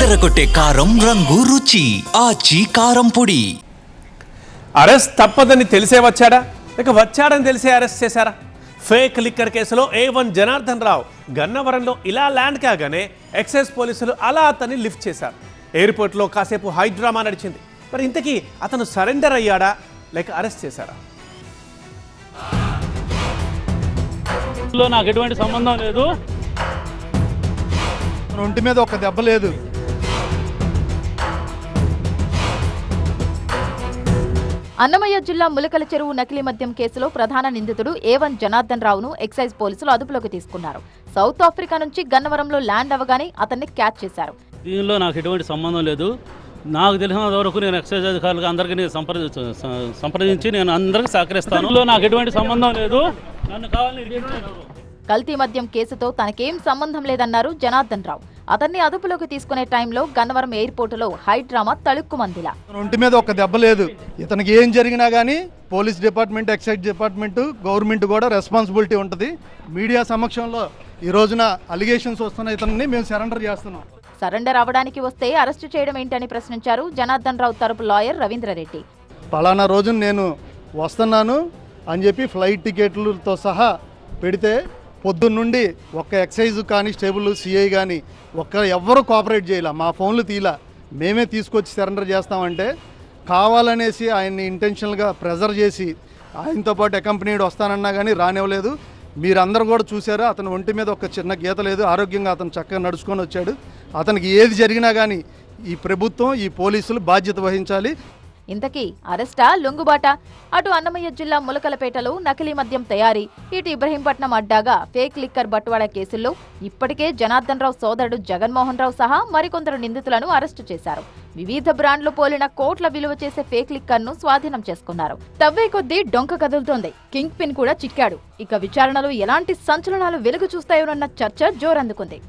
అదరగొట్టే కారం రంగు రుచి ఆచి కారం పొడి. అరెస్ట్ తప్పదని తెలిసే వచ్చాడా లేక వచ్చాడని తెలిసే అరెస్ట్ చేశారా? ఫేక్ లిక్కర్ కేసులో A1 జనార్దన్ రావు గన్నవరంలో ఇలా ల్యాండ్ కాగానే ఎక్సైజ్ పోలీసులు అలా అతన్ని లిఫ్ట్ చేశారు. ఎయిర్పోర్ట్లో కాసేపు హై డ్రామా నడిచింది. మరి ఇంతకీ అతను సరెండర్ అయ్యాడా లేక అరెస్ట్ చేశారా? నాకు ఎటువంటి సంబంధం లేదు. ఒంటి మీద ఒక దెబ్బ లేదు. అన్నమయ్య జిల్లా ములకల చెరువు నకిలీ మద్యం కేసులో ప్రధాన నిందితుడు A1 జనార్దన్ రావును ఎక్సైజ్ పోలీసులు అదుపులోకి తీసుకున్నారు. సౌత్ ఆఫ్రికా నుంచి గన్నవరంలో ల్యాండ్ అవగానే అతన్ని క్యాచ్ చేశారు. దీనిలో నాకు ఎటువంటి సంబంధం లేదు. నాకు తెలిసినంత వరకు నేను ఎక్సైజ్ అధికారులకు అందరికీ సంప్రదించి నేను అందరికీ సహకరిస్తాను. నాకు ఎటువంటి సంబంధం లేదు. నన్ను కావాలని కల్తీ మద్యం కేసుతో తనకేం సంబంధం లేదన్నారు జనార్దన్ రావు. అతన్ని అదుపులోకి తీసుకునే టైంలో గన్నవరం ఎయిర్పోర్టులో హై డ్రామా తళుక్కుమందిలా. ఒంటి మీద ఒక దెబ్బ లేదు. ఇతనికి ఏం జరిగినా కానీ police department, excise department, government కూడా రెస్పాన్సిబిలిటీ ఉంటుంది. మీడియా సమక్షంలో ఈ రోజున అలిగేషన్స్ వస్తున్న ఇతన్ని మేము సరెండర్ చేస్తున్నాం. సరెండర్ అవడానికి వస్తే అరెస్టు చేయడం ఏంటని ప్రశ్నించారు జనార్దన్ రావు తరపు లాయర్ రవీంద్రరెడ్డి. పలానా రోజున నేను వస్తున్నాను అని చెప్పి ఫ్లైట్ టికెట్లతో సహా పెడితే పొద్దున్నుండి ఒక్క ఎక్సైజ్ కానిస్టేబుల్, సిఐ కానీ ఎవ్వరూ కోఆపరేట్ చేయాల. మా ఫోన్లు తీలా, మేమే తీసుకొచ్చి సరెండర్ చేస్తామంటే కావాలనేసి ఆయన్ని ఇంటెన్షనల్గా ప్రెజర్ చేసి ఆయనతో పాటు అకంపెనీడ్ వస్తానన్నా కానీ రానివ్వలేదు. మీరందరూ కూడా చూసారు, అతను ఒంటి మీద ఒక చిన్న గీత లేదు. ఆరోగ్యంగా అతను చక్కగా నడుచుకొని వచ్చాడు. అతనికి ఏది జరిగినా కానీ ఈ ప్రభుత్వం, ఈ పోలీసులు బాధ్యత వహించాలి. ఇంతకీ అరెస్టా, లొంగుబాట? అటు అన్నమయ్య జిల్లా ములకలపేటలో నకిలీ మద్యం తయారీ, ఇటు ఇబ్రహీంపట్నం అడ్డాగా ఫేక్ లిక్కర్ బట్వాడా కేసుల్లో ఇప్పటికే జనార్దన్ రావు సోదరుడు జగన్మోహన్ రావు సహా మరికొందరు నిందితులను అరెస్టు చేశారు. వివిధ బ్రాండ్లు పోలిన కోట్ల విలువ చేసే ఫేక్ లిక్కర్ ను స్వాధీనం చేసుకున్నారు. తవ్వే కొద్దీ డొంక కదులుతోంది. కింగ్ పిన్ కూడా చిక్కాడు. ఇక విచారణలో ఎలాంటి సంచలనాలు వెలుగు చూస్తాయోనన్న చర్చ జోరందుకుంది.